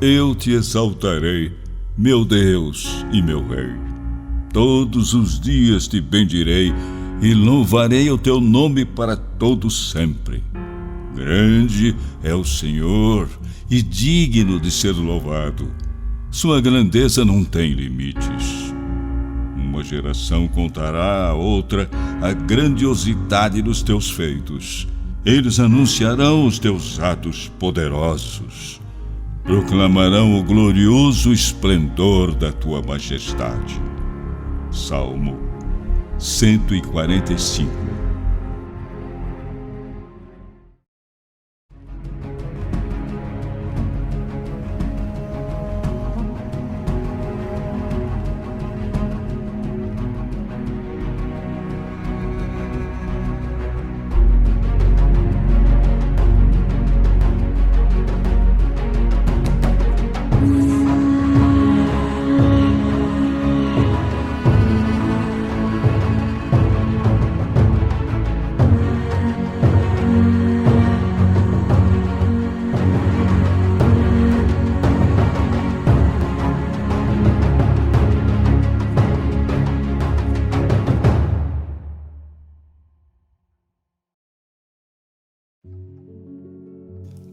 Eu te exaltarei, meu Deus e meu Rei. Todos os dias te bendirei e louvarei o teu nome para todo sempre. Grande é o Senhor e digno de ser louvado. Sua grandeza não tem limites. Uma geração contará à outra a grandiosidade dos teus feitos. Eles anunciarão os teus atos poderosos. Proclamarão o glorioso esplendor da tua majestade. Salmo 145.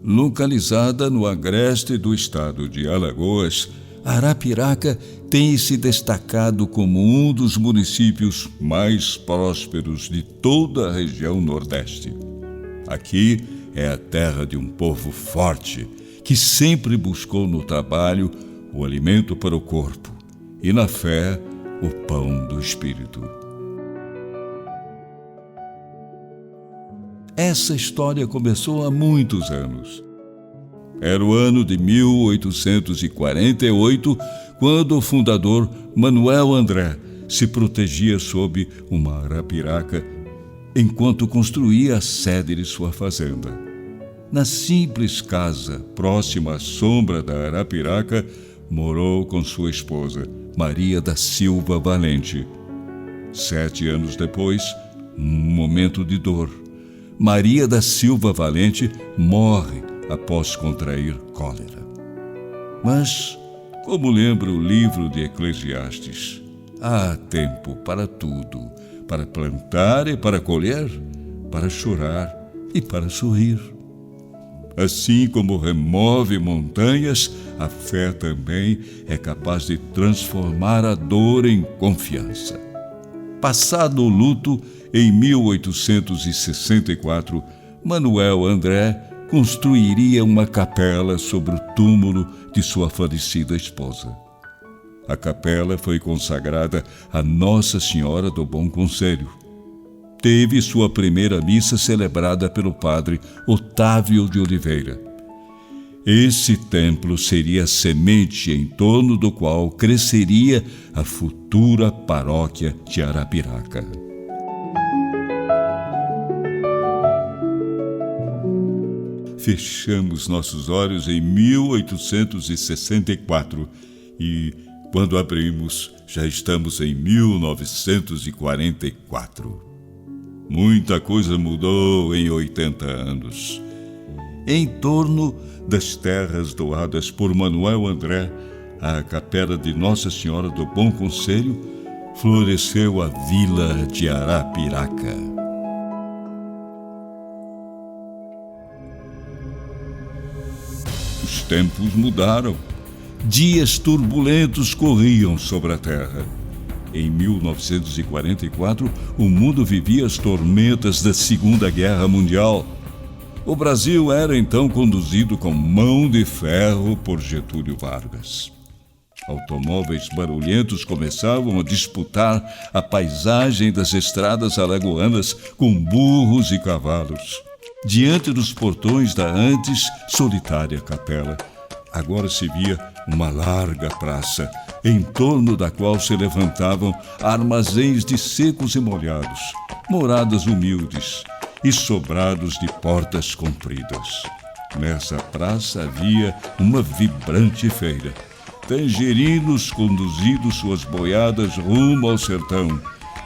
Localizada no agreste do estado de Alagoas, Arapiraca tem se destacado como um dos municípios mais prósperos de toda a região Nordeste. Aqui é a terra de um povo forte, que sempre buscou no trabalho o alimento para o corpo e na fé o pão do espírito. Essa história começou há muitos anos. Era o ano de 1848, quando o fundador Manuel André se protegia sob uma arapiraca enquanto construía a sede de sua fazenda. Na simples casa próxima à sombra da arapiraca, morou com sua esposa, Maria da Silva Valente. 7 anos depois, num momento de dor, Maria da Silva Valente morre após contrair cólera. Mas, como lembra o livro de Eclesiastes, há tempo para tudo, para plantar e para colher, para chorar e para sorrir. Assim como remove montanhas, a fé também é capaz de transformar a dor em confiança. Passado o luto, em 1864, Manuel André construiria uma capela sobre o túmulo de sua falecida esposa. A capela foi consagrada a Nossa Senhora do Bom Conselho. Teve sua primeira missa celebrada pelo padre Otávio de Oliveira. Esse templo seria a semente em torno do qual cresceria a futura paróquia de Arapiraca. Fechamos nossos olhos em 1864 e, quando abrimos, já estamos em 1944. Muita coisa mudou em 80 anos. Em torno das terras doadas por Manuel André, a capela de Nossa Senhora do Bom Conselho, floresceu a vila de Arapiraca. Os tempos mudaram. Dias turbulentos corriam sobre a terra. Em 1944, o mundo vivia as tormentas da Segunda Guerra Mundial. O Brasil era então conduzido com mão de ferro por Getúlio Vargas. Automóveis barulhentos começavam a disputar a paisagem das estradas alagoanas com burros e cavalos. Diante dos portões da antes solitária capela, agora se via uma larga praça, em torno da qual se levantavam armazéns de secos e molhados, moradas humildes e sobrados de portas compridas. Nessa praça havia uma vibrante feira. Tangerinos conduzindo suas boiadas rumo ao sertão,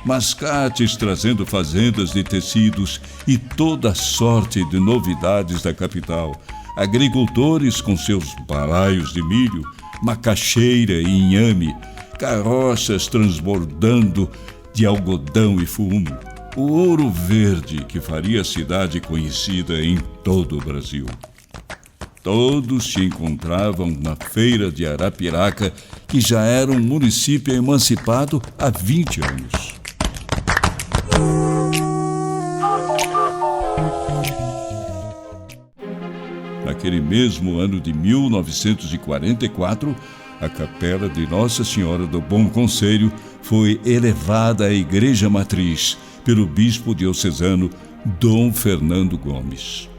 mascates trazendo fazendas de tecidos e toda sorte de novidades da capital, agricultores com seus balaios de milho, macaxeira e inhame, carroças transbordando de algodão e fumo, o ouro verde que faria a cidade conhecida em todo o Brasil. Todos se encontravam na feira de Arapiraca, que já era um município emancipado há 20 anos. Naquele mesmo ano de 1944, a capela de Nossa Senhora do Bom Conselho foi elevada à Igreja Matriz pelo bispo diocesano Dom Fernando Gomes.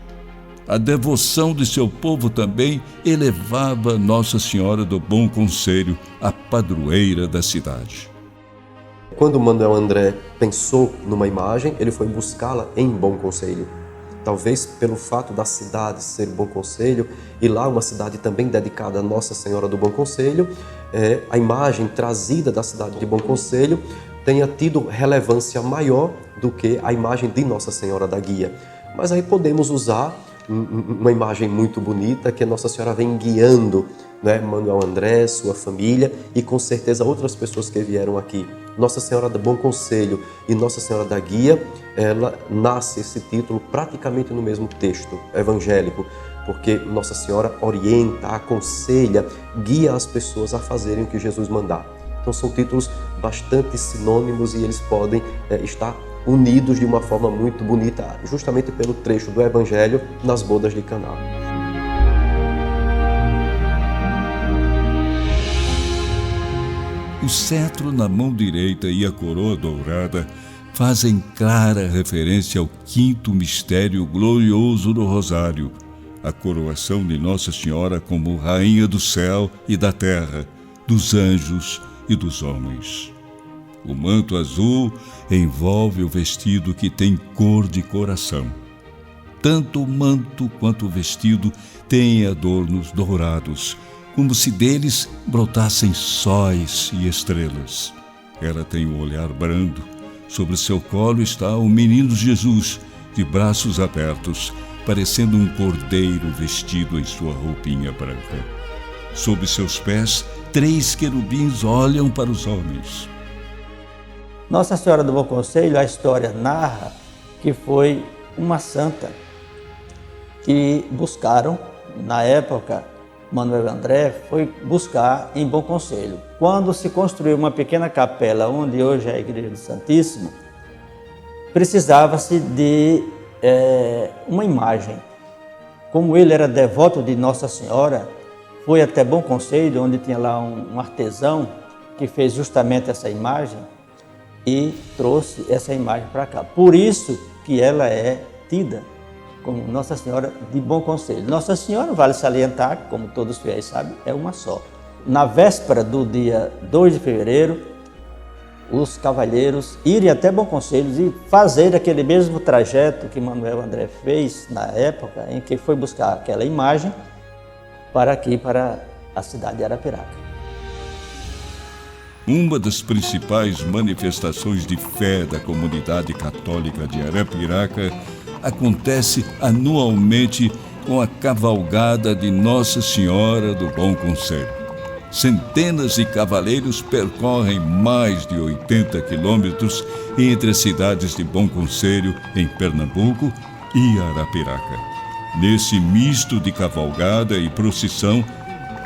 A devoção de seu povo também elevava Nossa Senhora do Bom Conselho, a padroeira da cidade. Quando Manuel André pensou numa imagem, ele foi buscá-la em Bom Conselho. Talvez pelo fato da cidade ser Bom Conselho, e lá uma cidade também dedicada a Nossa Senhora do Bom Conselho, a imagem trazida da cidade de Bom Conselho tenha tido relevância maior do que a imagem de Nossa Senhora da Guia. Mas aí podemos usar uma imagem muito bonita que a Nossa Senhora vem guiando, né? Manuel André, sua família e com certeza outras pessoas que vieram aqui. Nossa Senhora do Bom Conselho e Nossa Senhora da Guia, ela nasce esse título praticamente no mesmo texto evangélico, porque Nossa Senhora orienta, aconselha, guia as pessoas a fazerem o que Jesus mandar. Então são títulos bastante sinônimos e eles podem estar unidos de uma forma muito bonita, justamente pelo trecho do Evangelho nas bodas de Caná. O cetro na mão direita e a coroa dourada fazem clara referência ao quinto mistério glorioso do Rosário, a coroação de Nossa Senhora como Rainha do céu e da terra, dos anjos e dos homens. O manto azul envolve o vestido que tem cor de coração. Tanto o manto quanto o vestido têm adornos dourados, como se deles brotassem sóis e estrelas. Ela tem um olhar brando. Sobre seu colo está o menino Jesus, de braços abertos, parecendo um cordeiro vestido em sua roupinha branca. Sob seus pés, 3 querubins olham para os homens. Nossa Senhora do Bom Conselho, a história narra que foi uma santa que buscaram, na época, Manuel André foi buscar em Bom Conselho. Quando se construiu uma pequena capela, onde hoje é a Igreja do Santíssimo, precisava-se de uma imagem. Como ele era devoto de Nossa Senhora, foi até Bom Conselho, onde tinha lá um artesão que fez justamente essa imagem e trouxe essa imagem para cá. Por isso que ela é tida como Nossa Senhora de Bom Conselho. Nossa Senhora, vale salientar, como todos os fiéis sabem, é uma só. Na véspera do dia 2 de fevereiro, os cavalheiros irem até Bom Conselho e fazer aquele mesmo trajeto que Manuel André fez na época em que foi buscar aquela imagem para aqui, para a cidade de Arapiraca. Uma das principais manifestações de fé da comunidade católica de Arapiraca acontece anualmente com a cavalgada de Nossa Senhora do Bom Conselho. Centenas de cavaleiros percorrem mais de 80 quilômetros entre as cidades de Bom Conselho, em Pernambuco, e Arapiraca. Nesse misto de cavalgada e procissão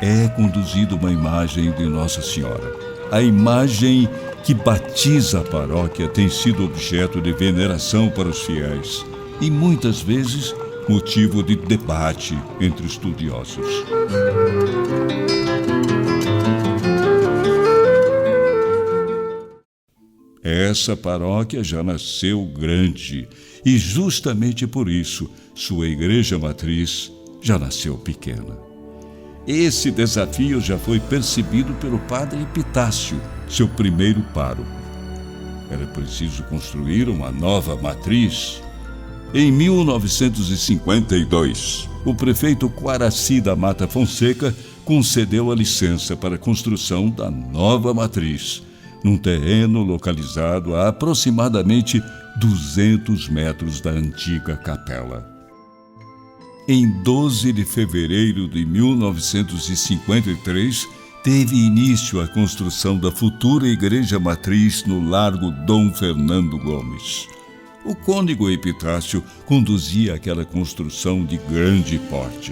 é conduzida uma imagem de Nossa Senhora. A imagem que batiza a paróquia tem sido objeto de veneração para os fiéis e muitas vezes motivo de debate entre estudiosos. Essa paróquia já nasceu grande e justamente por isso sua igreja matriz já nasceu pequena. Esse desafio já foi percebido pelo padre Epitácio, seu primeiro pároco. Era preciso construir uma nova matriz. Em 1952, o prefeito Quaraci da Mata Fonseca concedeu a licença para a construção da nova matriz, num terreno localizado a aproximadamente 200 metros da antiga capela. Em 12 de fevereiro de 1953, teve início a construção da futura Igreja Matriz no Largo Dom Fernando Gomes. O cônego Epitácio conduzia aquela construção de grande porte.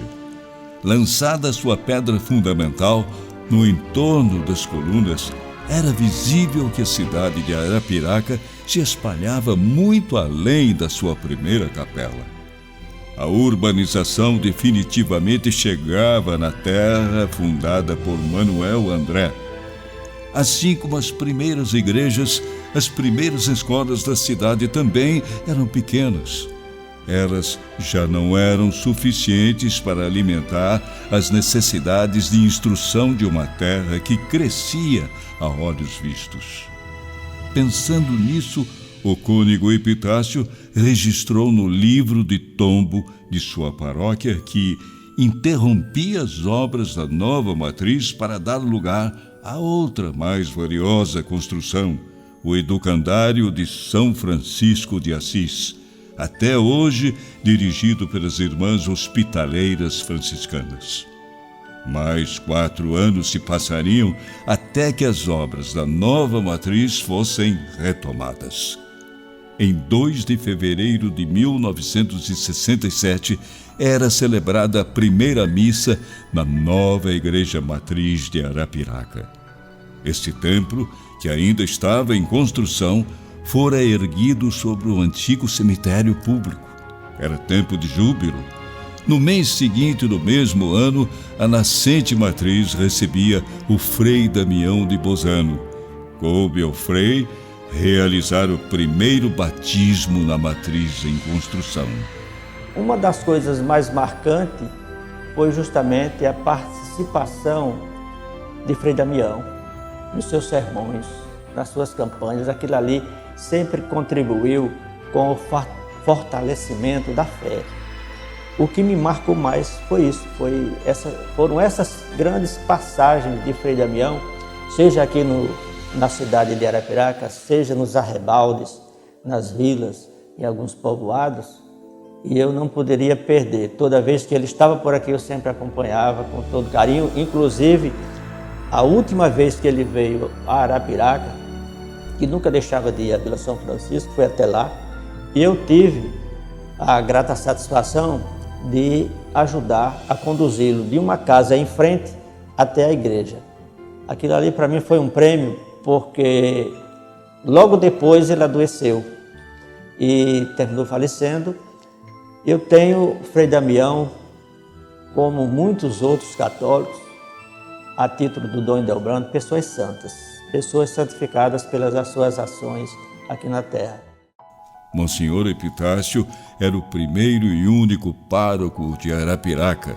Lançada sua pedra fundamental, no entorno das colunas, era visível que a cidade de Arapiraca se espalhava muito além da sua primeira capela. A urbanização definitivamente chegava na terra fundada por Manuel André. Assim como as primeiras igrejas, as primeiras escolas da cidade também eram pequenas. Elas já não eram suficientes para alimentar as necessidades de instrução de uma terra que crescia a olhos vistos. Pensando nisso, o cônego Epitácio registrou no livro de tombo de sua paróquia que interrompia as obras da nova matriz para dar lugar a outra mais valiosa construção, o Educandário de São Francisco de Assis, até hoje dirigido pelas Irmãs Hospitaleiras Franciscanas. Mais 4 anos se passariam até que as obras da nova matriz fossem retomadas. Em 2 de fevereiro de 1967, era celebrada a primeira missa na nova Igreja Matriz de Arapiraca. Este templo, que ainda estava em construção, fora erguido sobre o antigo cemitério público. Era tempo de júbilo. No mês seguinte do mesmo ano, a nascente matriz recebia o Frei Damião de Bozano. Coube ao Frei realizar o primeiro batismo na matriz em construção. Uma das coisas mais marcantes foi justamente a participação de Frei Damião nos seus sermões, nas suas campanhas. Aquilo ali sempre contribuiu com o fortalecimento da fé. O que me marcou mais foi isso, foram essas grandes passagens de Frei Damião, seja aqui na cidade de Arapiraca, seja nos arrebaldes, nas vilas, em alguns povoados, e eu não poderia perder. Toda vez que ele estava por aqui, eu sempre acompanhava com todo carinho. Inclusive, a última vez que ele veio a Arapiraca, que nunca deixava de ir à Vila São Francisco, foi até lá, e eu tive a grata satisfação de ajudar a conduzi-lo de uma casa em frente até a igreja. Aquilo ali para mim foi um prêmio, porque logo depois ele adoeceu e terminou falecendo. Eu tenho Frei Damião, como muitos outros católicos, a título do Dom Hildebrando, pessoas santas, pessoas santificadas pelas suas ações aqui na terra. Monsenhor Epitácio era o primeiro e único pároco de Arapiraca.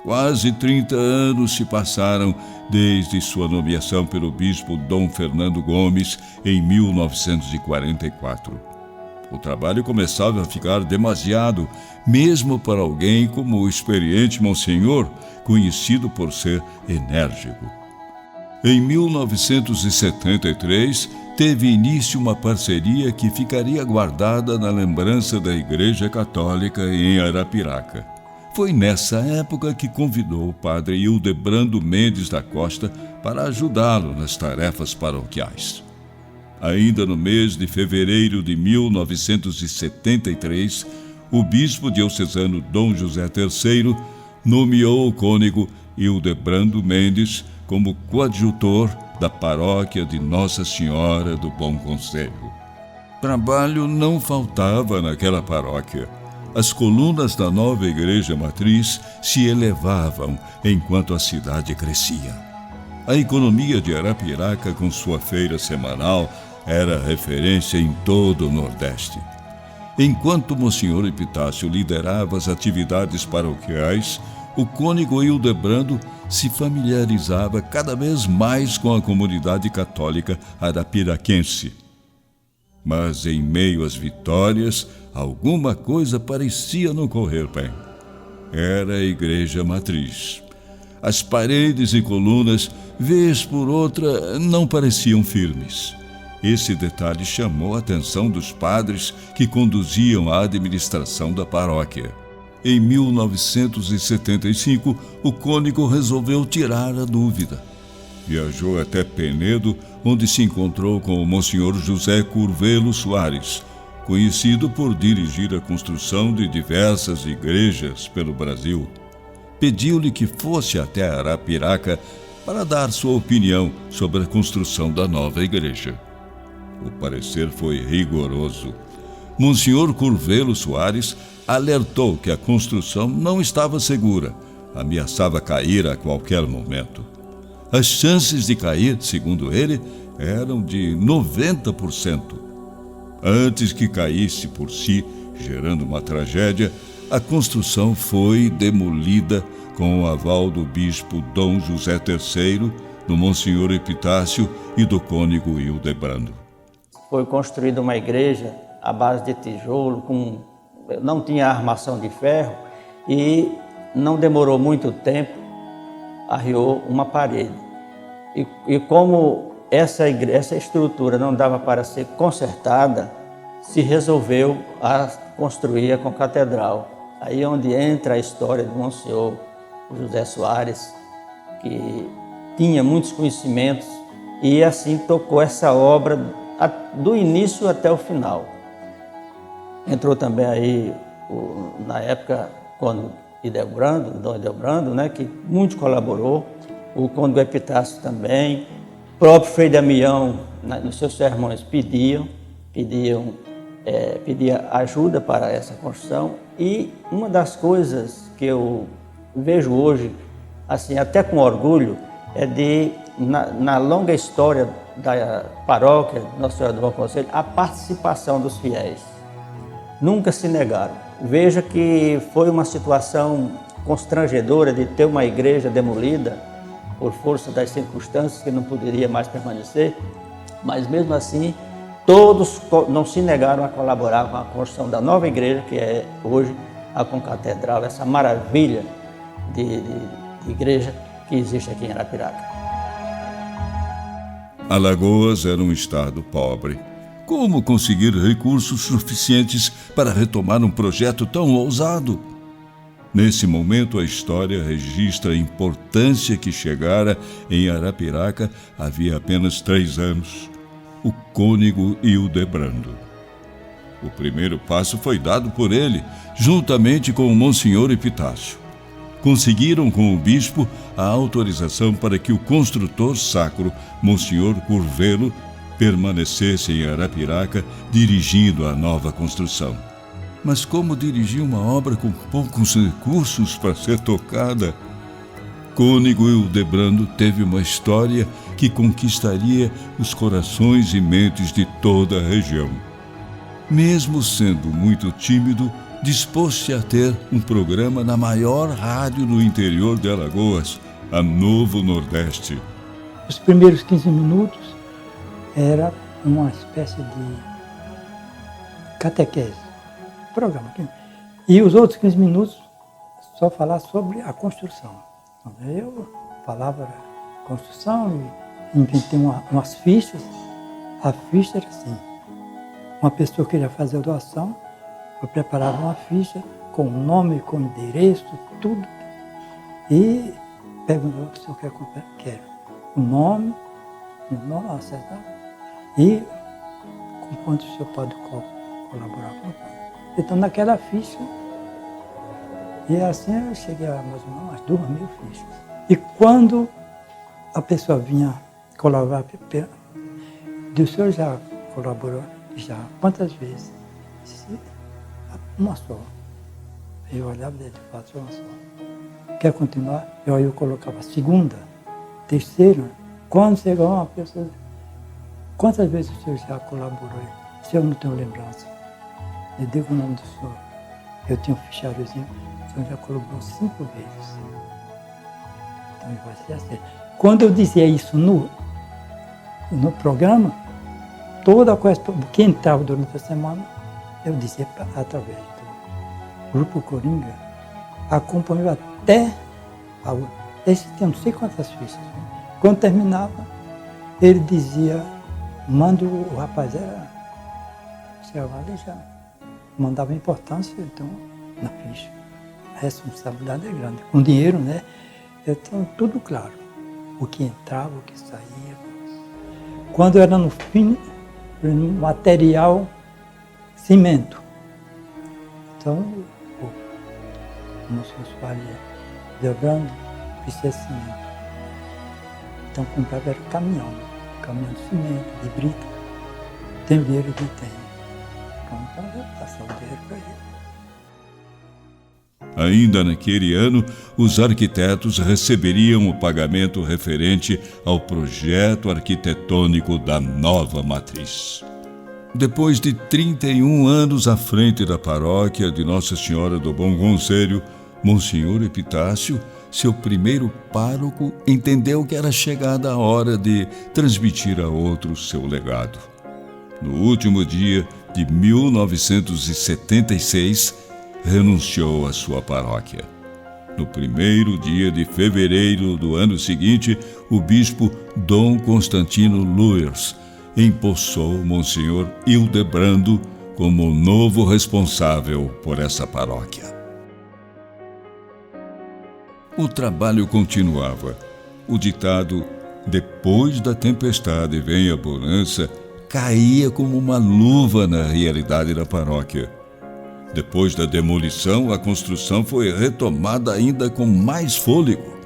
Quase 30 anos se passaram desde sua nomeação pelo bispo Dom Fernando Gomes em 1944. O trabalho começava a ficar demasiado, mesmo para alguém como o experiente Monsenhor, conhecido por ser enérgico. Em 1973, teve início uma parceria que ficaria guardada na lembrança da Igreja Católica em Arapiraca. Foi nessa época que convidou o padre Hildebrando Mendes da Costa para ajudá-lo nas tarefas paroquiais. Ainda no mês de fevereiro de 1973, o bispo diocesano Dom José III nomeou o cônego Hildebrando Mendes como coadjutor da paróquia de Nossa Senhora do Bom Conselho. Trabalho não faltava naquela paróquia. As colunas da nova igreja matriz se elevavam enquanto a cidade crescia. A economia de Arapiraca, com sua feira semanal, era referência em todo o Nordeste. Enquanto Monsenhor Epitácio liderava as atividades paroquiais, o cônego Hildebrando se familiarizava cada vez mais com a comunidade católica arapiraquense. Mas, em meio às vitórias, alguma coisa parecia não correr bem. Era a Igreja Matriz. As paredes e colunas, vez por outra, não pareciam firmes. Esse detalhe chamou a atenção dos padres que conduziam a administração da paróquia. Em 1975, o cônego resolveu tirar a dúvida. Viajou até Penedo, onde se encontrou com o Monsenhor José Curvelo Soares, conhecido por dirigir a construção de diversas igrejas pelo Brasil. Pediu-lhe que fosse até Arapiraca para dar sua opinião sobre a construção da nova igreja. O parecer foi rigoroso. Monsenhor Curvelo Soares alertou que a construção não estava segura, ameaçava cair a qualquer momento. As chances de cair, segundo ele, eram de 90%. Antes que caísse por si, gerando uma tragédia, a construção foi demolida com o aval do bispo Dom José III, do Monsenhor Epitácio e do cônego Hildebrando. Foi construída uma igreja à base de tijolo, não tinha armação de ferro e não demorou muito tempo, arriou uma parede. E como essa estrutura não dava para ser consertada, se resolveu a construir a concatedral. Aí é onde entra a história do Monsenhor José Soares, que tinha muitos conhecimentos e assim tocou essa obra do início até o final. Entrou também aí, na época, quando Dom Hildebrando, né, que muito colaborou, o cônego Epitácio também, o próprio Frei Damião, nos seus sermões, pedia ajuda para essa construção. E uma das coisas que eu vejo hoje, assim, até com orgulho, é na longa história da paróquia Nossa Senhora do Bom Conselho, a participação dos fiéis. Nunca se negaram. Veja que foi uma situação constrangedora de ter uma igreja demolida por força das circunstâncias, que não poderia mais permanecer, mas mesmo assim todos não se negaram a colaborar com a construção da nova igreja, que é hoje a concatedral, essa maravilha de igreja que existe aqui em Arapiraca. Alagoas era um estado pobre. Como conseguir recursos suficientes para retomar um projeto tão ousado? Nesse momento, a história registra a importância que chegara em Arapiraca havia apenas 3 anos: o cônego Hildebrando. O primeiro passo foi dado por ele, juntamente com o Monsenhor Epitácio. Conseguiram com o bispo a autorização para que o construtor sacro, Monsenhor Curvelo, permanecesse em Arapiraca dirigindo a nova construção. Mas como dirigir uma obra com poucos recursos para ser tocada? Cônego Hildebrando teve uma história que conquistaria os corações e mentes de toda a região. Mesmo sendo muito tímido, dispôs-se a ter um programa na maior rádio do interior de Alagoas, a Novo Nordeste. Os primeiros 15 minutos era uma espécie de catequese, programa. E os outros 15 minutos só falar sobre a construção. Então, eu falava construção e inventei umas fichas. A ficha era assim: uma pessoa queria fazer a doação, eu preparava uma ficha com o nome, com o endereço, tudo. E perguntou se eu quero o nome, acertar, e com quanto o senhor pode colaborar com. Então, naquela ficha, e assim eu cheguei a mais ou menos umas 2.000 fichas. E quando a pessoa vinha colaborar, o senhor já colaborou? Já. Quantas vezes? Uma só. Eu olhava e falava, só uma só. Quer continuar? Eu colocava segunda, terceira. Quando chegou uma pessoa, quantas vezes o senhor já colaborou? Se eu não tenho lembrança, eu digo o nome do senhor. Eu tinha um fichariozinho, o senhor já colaborou 5 vezes. Então vai ser assim. Quando eu dizia isso no programa, toda coisa, quem estava durante a semana, eu dizia através do Grupo Coringa, acompanhou até esse tem não sei quantas fichas. Quando terminava, ele dizia, manda o rapaz, chegava ali já mandava importância então, na ficha. responsabilidade é grande. Com dinheiro, né? Então, tudo claro. O que entrava, o que saía. Quando era no fim, material, cimento. Então, o nosso Soares Delbrando precisa de cimento. Então, comprava era caminhão de cimento, de brita. Tem o dinheiro que tem. Então, passar o dinheiro para ele. Ainda naquele ano, os arquitetos receberiam o pagamento referente ao projeto arquitetônico da nova matriz. Depois de 31 anos à frente da paróquia de Nossa Senhora do Bom Conselho, Monsenhor Epitácio, seu primeiro pároco, entendeu que era chegada a hora de transmitir a outros seu legado. No último dia de 1976, renunciou à sua paróquia. No primeiro dia de fevereiro do ano seguinte, o bispo Dom Constantino Luers empossou Monsenhor Hildebrando como o novo responsável por essa paróquia. O trabalho continuava. O ditado "depois da tempestade vem a bonança" caía como uma luva na realidade da paróquia. Depois da demolição, a construção foi retomada ainda com mais fôlego.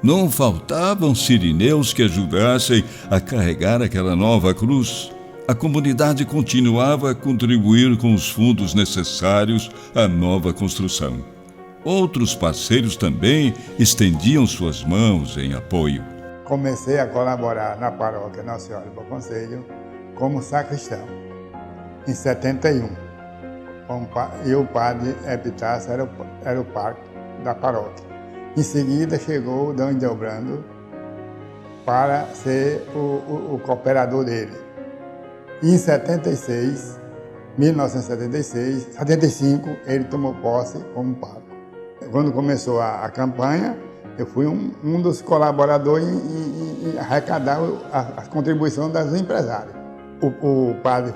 Não faltavam sirineus que ajudassem a carregar aquela nova cruz. A comunidade continuava a contribuir com os fundos necessários à nova construção. Outros parceiros também estendiam suas mãos em apoio. Comecei a colaborar na paróquia Nossa Senhora do Bom Conselho como sacristão, em 71. E o padre Epitácio era o pároco da paróquia. Em seguida chegou o Dom Hildebrando para ser o cooperador dele. E em 1975, ele tomou posse como pároco. Quando começou a campanha, eu fui um dos colaboradores em arrecadar a contribuição dos empresários. O padre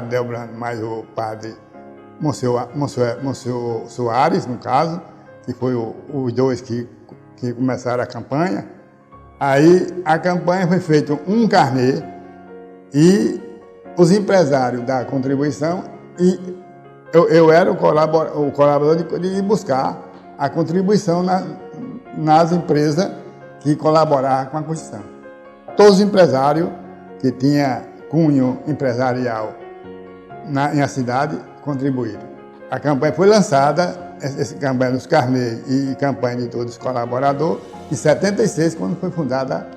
Delbrando, mais o padre Monsenhor Soares, no caso, que foi os dois que começaram a campanha. Aí a campanha foi feita um carnê e os empresários da contribuição, e eu era o colaborador de buscar a contribuição nas empresas que colaboravam com a construção. Todos os empresários que tinham cunho empresarial na cidade contribuíram. A campanha foi lançada, essa campanha dos carnês e campanha de todos os colaboradores, em 76, quando foi fundada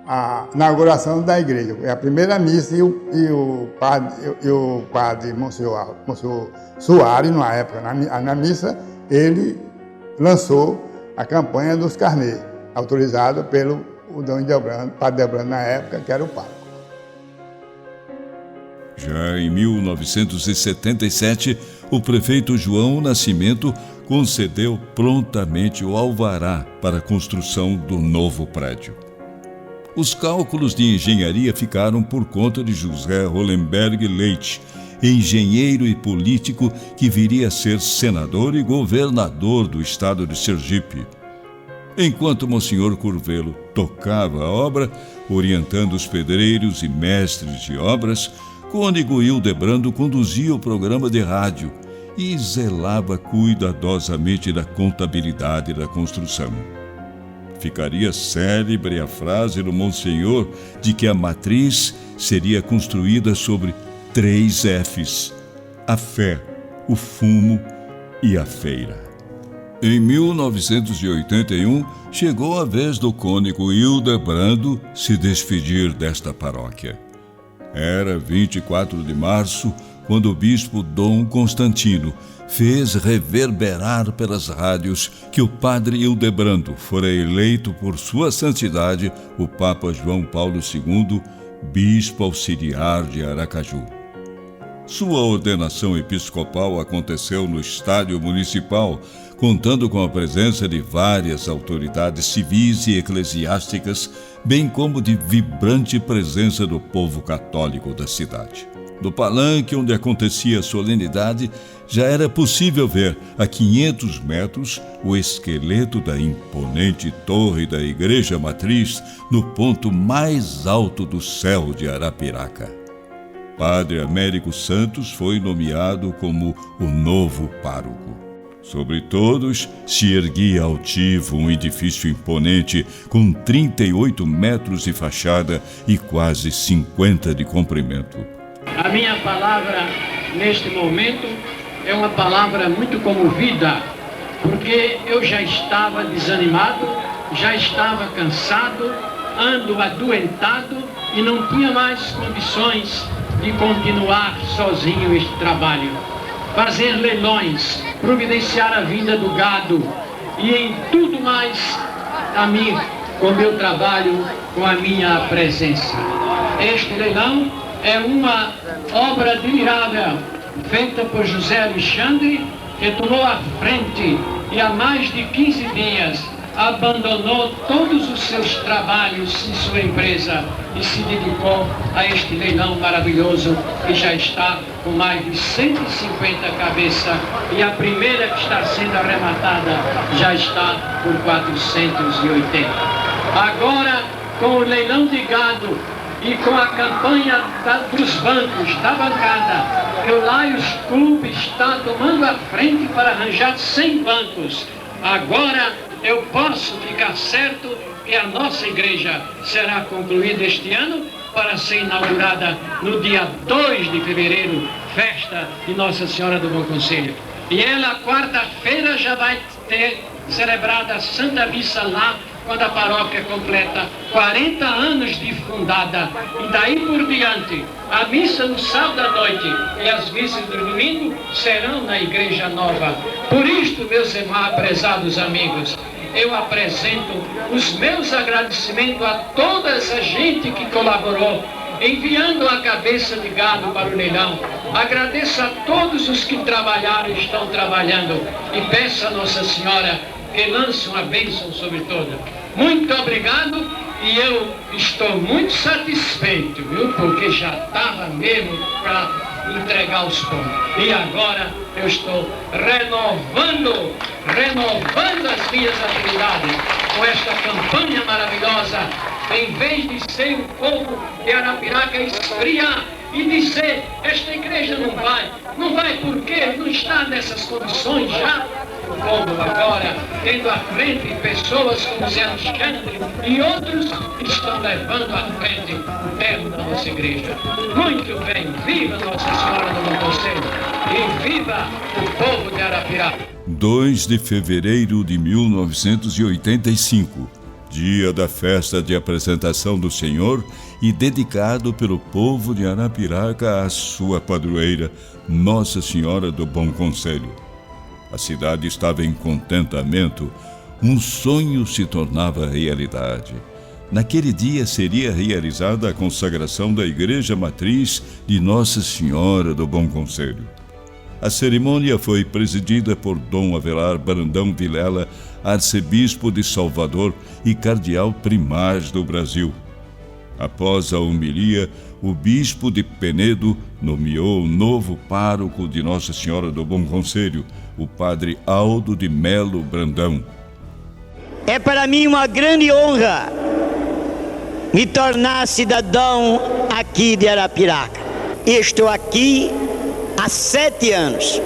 a inauguração da igreja. A primeira missa e o padre Monsenhor Soares, na época, na missa, ele lançou a campanha dos carnês, autorizado pelo Dom Hildebrando, padre Delbrando na época, que era o pároco. Já em 1977, o prefeito João Nascimento concedeu prontamente o alvará para a construção do novo prédio. Os cálculos de engenharia ficaram por conta de José Hollenberg Leite, engenheiro e político que viria a ser senador e governador do estado de Sergipe. Enquanto Monsenhor Curvelo tocava a obra, orientando os pedreiros e mestres de obras, Cônego Hildebrando conduzia o programa de rádio e zelava cuidadosamente da contabilidade da construção. Ficaria célebre a frase do Monsenhor de que a matriz seria construída sobre 3 Fs: a fé, o fumo e a feira. Em 1981, chegou a vez do cônego Hildebrando se despedir desta paróquia. Era 24 de março, quando o bispo Dom Constantino fez reverberar pelas rádios que o padre Hildebrando fora eleito por sua santidade o Papa João Paulo II, bispo auxiliar de Aracaju. Sua ordenação episcopal aconteceu no estádio municipal, contando com a presença de várias autoridades civis e eclesiásticas, bem como de vibrante presença do povo católico da cidade. Do palanque onde acontecia a solenidade, já era possível ver, a 500 metros, o esqueleto da imponente torre da Igreja Matriz no ponto mais alto do céu de Arapiraca. Padre Américo Santos foi nomeado como o novo pároco. Sobre todos se erguia altivo um edifício imponente com 38 metros de fachada e quase 50 de comprimento. A minha palavra neste momento é uma palavra muito comovida, porque eu já estava desanimado, já estava cansado, ando adoentado e não tinha mais condições de continuar sozinho este trabalho. Fazer leilões, providenciar a vinda do gado e em tudo mais a mim, com o meu trabalho, com a minha presença. Este leilão é uma obra admirável, feita por José Alexandre, que tomou a frente e há mais de 15 dias abandonou todos os seus trabalhos em sua empresa e se dedicou a este leilão maravilhoso que já está com mais de 150 cabeças e a primeira que está sendo arrematada já está por 480. Agora, com o leilão de gado e com a campanha dos bancos, da bancada, que o Lions Club está tomando a frente para arranjar 100 bancos, agora eu posso ficar certo que a nossa igreja será concluída este ano para ser inaugurada no dia 2 de fevereiro, festa de Nossa Senhora do Bom Conselho. E ela, quarta-feira, já vai ter celebrada a Santa Missa lá, quando a paróquia completa 40 anos de fundada. E daí por diante, a missa no sábado à noite e as missas do domingo serão na Igreja Nova. Por isto, meus irmãos, prezados amigos, eu apresento os meus agradecimentos a toda essa gente que colaborou, enviando a cabeça de gado para o leilão. Agradeço a todos os que trabalharam e estão trabalhando e peço a Nossa Senhora que lance uma bênção sobre todos. Muito obrigado e eu estou muito satisfeito, viu? Porque já estava mesmo para entregar os pontos. E agora eu estou renovando as minhas atividades com esta campanha maravilhosa, em vez de ser o povo de Arapiraca esfriar e dizer, esta igreja não vai porque não está nessas condições já. O povo agora, tendo à frente pessoas como Zé Alexandre e outros que estão levando à frente o termo da nossa igreja. Muito bem, viva Nossa Senhora do Bom Conselho e viva o povo de Arapiraca. 2 de fevereiro de 1985, dia da festa de apresentação do Senhor e dedicado pelo povo de Arapiraca à sua padroeira, Nossa Senhora do Bom Conselho. A cidade estava em contentamento, um sonho se tornava realidade. Naquele dia seria realizada a consagração da Igreja Matriz de Nossa Senhora do Bom Conselho. A cerimônia foi presidida por Dom Avelar Brandão Vilela, arcebispo de Salvador e cardeal primaz do Brasil. Após a homilia, o bispo de Penedo nomeou o novo pároco de Nossa Senhora do Bom Conselho, o padre Aldo de Melo Brandão. É para mim uma grande honra me tornar cidadão aqui de Arapiraca. Estou aqui há 7 anos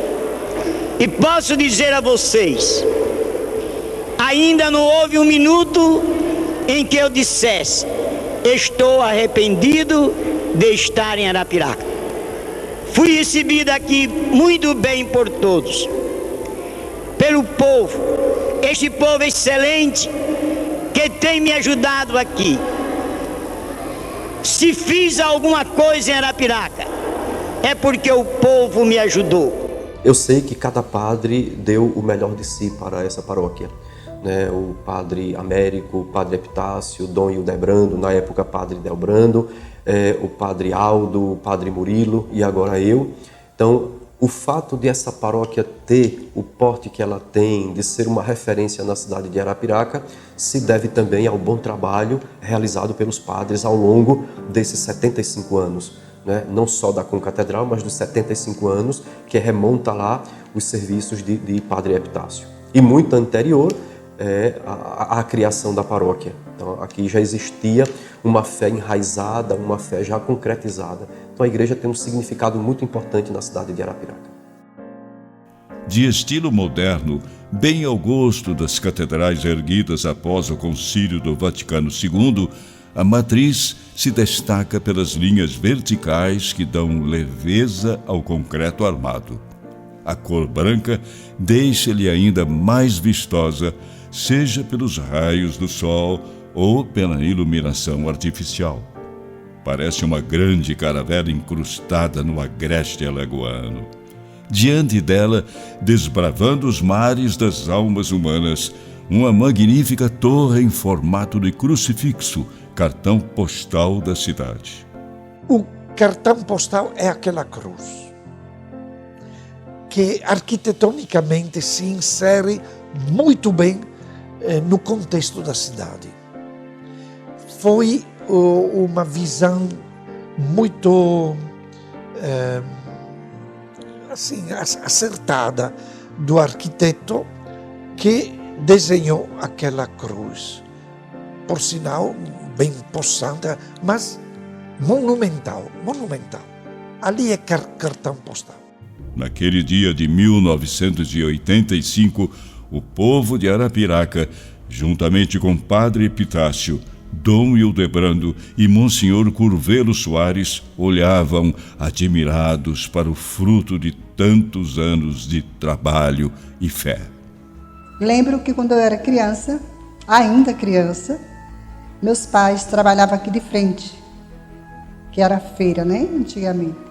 e posso dizer a vocês, ainda não houve um minuto em que eu dissesse, estou arrependido de estar em Arapiraca. Fui recebido aqui muito bem por todos, pelo povo, este povo excelente que tem me ajudado aqui. Se fiz alguma coisa em Arapiraca, é porque o povo me ajudou. Eu sei que cada padre deu o melhor de si para essa paróquia. O padre Américo, o padre Epitácio, Dom Hildebrando, na época padre Delbrando, o padre Aldo, o padre Murilo e agora eu. Então, o fato de essa paróquia ter o porte que ela tem, de ser uma referência na cidade de Arapiraca, se deve também ao bom trabalho realizado pelos padres ao longo desses 75 anos. né, não só da Concatedral, mas dos 75 anos, que remonta lá os serviços de Padre Epitácio. E muito anterior à criação da paróquia. Então, aqui já existia uma fé enraizada, uma fé já concretizada. Então, a igreja tem um significado muito importante na cidade de Arapiraca. De estilo moderno, bem ao gosto das catedrais erguidas após o Concílio do Vaticano II, a matriz se destaca pelas linhas verticais que dão leveza ao concreto armado. A cor branca deixa-lhe ainda mais vistosa, seja pelos raios do sol ou pela iluminação artificial. Parece uma grande caravela incrustada no agreste alagoano. Diante dela, desbravando os mares das almas humanas, uma magnífica torre em formato de crucifixo, cartão postal da cidade. O cartão postal é aquela cruz que arquitetonicamente se insere muito bem no contexto da cidade. Foi uma visão muito acertada do arquiteto que desenhou aquela cruz. Por sinal, bem possante, mas monumental. Ali é cartão postal. Naquele dia de 1985, o povo de Arapiraca, juntamente com Padre Epitácio, Dom Hildebrando e Monsenhor Curvelo Soares, olhavam admirados para o fruto de tantos anos de trabalho e fé. Lembro que quando eu era criança, ainda criança, meus pais trabalhavam aqui de frente, que era a feira, né, antigamente.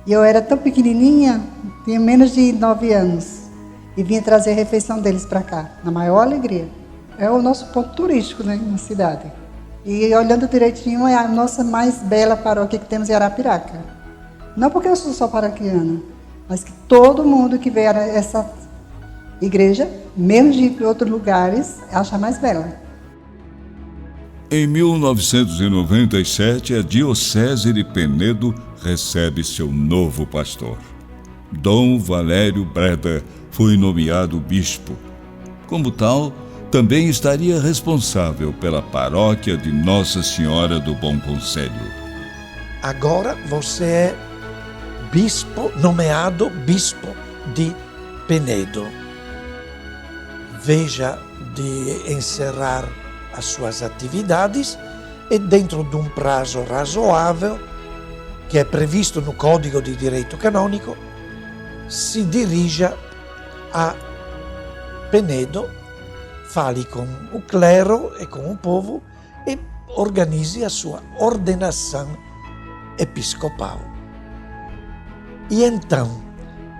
E eu era tão pequenininha, tinha menos de 9 anos, e vinha trazer a refeição deles para cá, na maior alegria. É o nosso ponto turístico, né, na cidade. E olhando direitinho, é a nossa mais bela paróquia que temos em Arapiraca. Não porque eu sou só paroquiana, mas que todo mundo que vê essa igreja, mesmo de outros lugares, acha mais bela. Em 1997, a Diocese de Penedo recebe seu novo pastor. Dom Valério Breda foi nomeado bispo. Como tal, também estaria responsável pela paróquia de Nossa Senhora do Bom Conselho. Agora você é bispo, nomeado bispo de Penedo. Veja de encerrar as suas atividades e, dentro de um prazo razoável, que é previsto no Código de Direito Canônico, se dirija a Penedo, fale com o clero e com o povo e organize a sua ordenação episcopal. E então,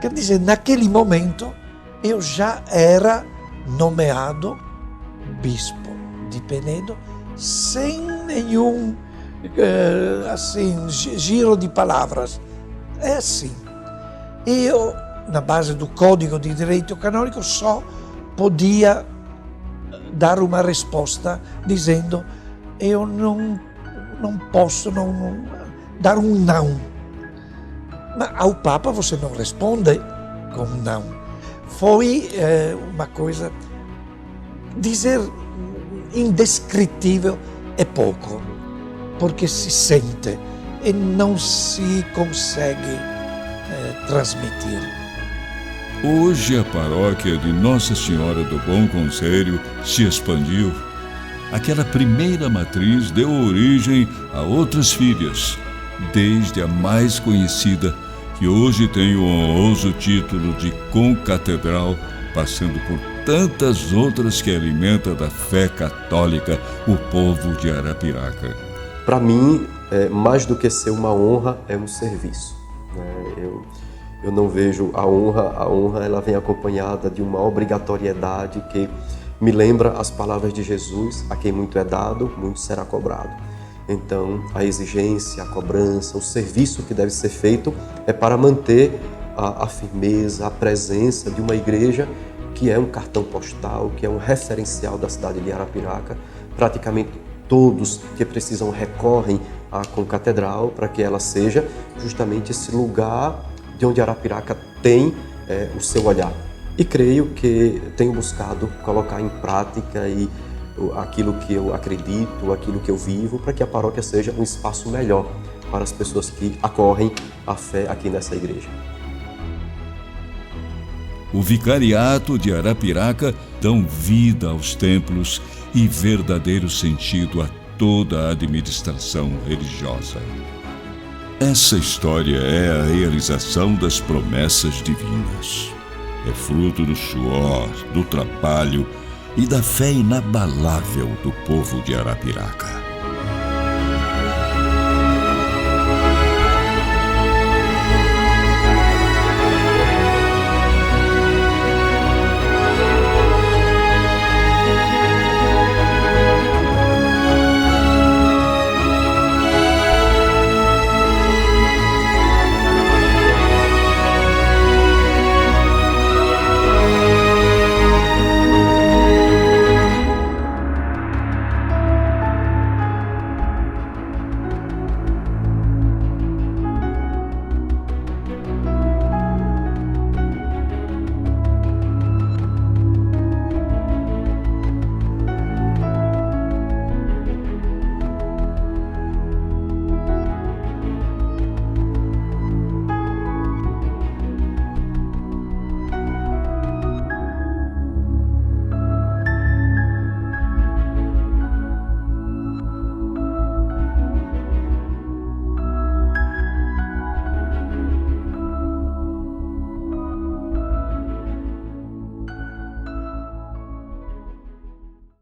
quer dizer, naquele momento, eu já era nomeado bispo de Penedo, sem nenhum giro de palavras. É assim. Eu, na base do Código de Direito Canônico, só podia dar uma resposta dizendo: eu não posso dar um não. Mas ao Papa você não responde com não. Foi uma coisa, dizer indescritível é pouco, porque se sente e não se consegue transmitir. Hoje a paróquia de Nossa Senhora do Bom Conselho se expandiu. Aquela primeira matriz deu origem a outras filhas, desde a mais conhecida, que hoje tem o honroso título de concatedral, passando por tantas outras que alimenta da fé católica o povo de Arapiraca. Para mim, mais do que ser uma honra, é um serviço. Eu não vejo a honra ela vem acompanhada de uma obrigatoriedade que me lembra as palavras de Jesus: a quem muito é dado, muito será cobrado. Então, a exigência, a cobrança, o serviço que deve ser feito é para manter a firmeza, a presença de uma igreja que é um cartão postal, que é um referencial da cidade de Arapiraca. Praticamente todos que precisam recorrem a concatedral, para que ela seja justamente esse lugar de onde Arapiraca tem o seu olhar. E creio que tenho buscado colocar em prática aquilo que eu acredito, aquilo que eu vivo, para que a paróquia seja um espaço melhor para as pessoas que acorrem à fé aqui nessa igreja. O vicariato de Arapiraca dão vida aos templos e verdadeiro sentido a toda a administração religiosa. Essa história é a realização das promessas divinas. É fruto do suor, do trabalho e da fé inabalável do povo de Arapiraca.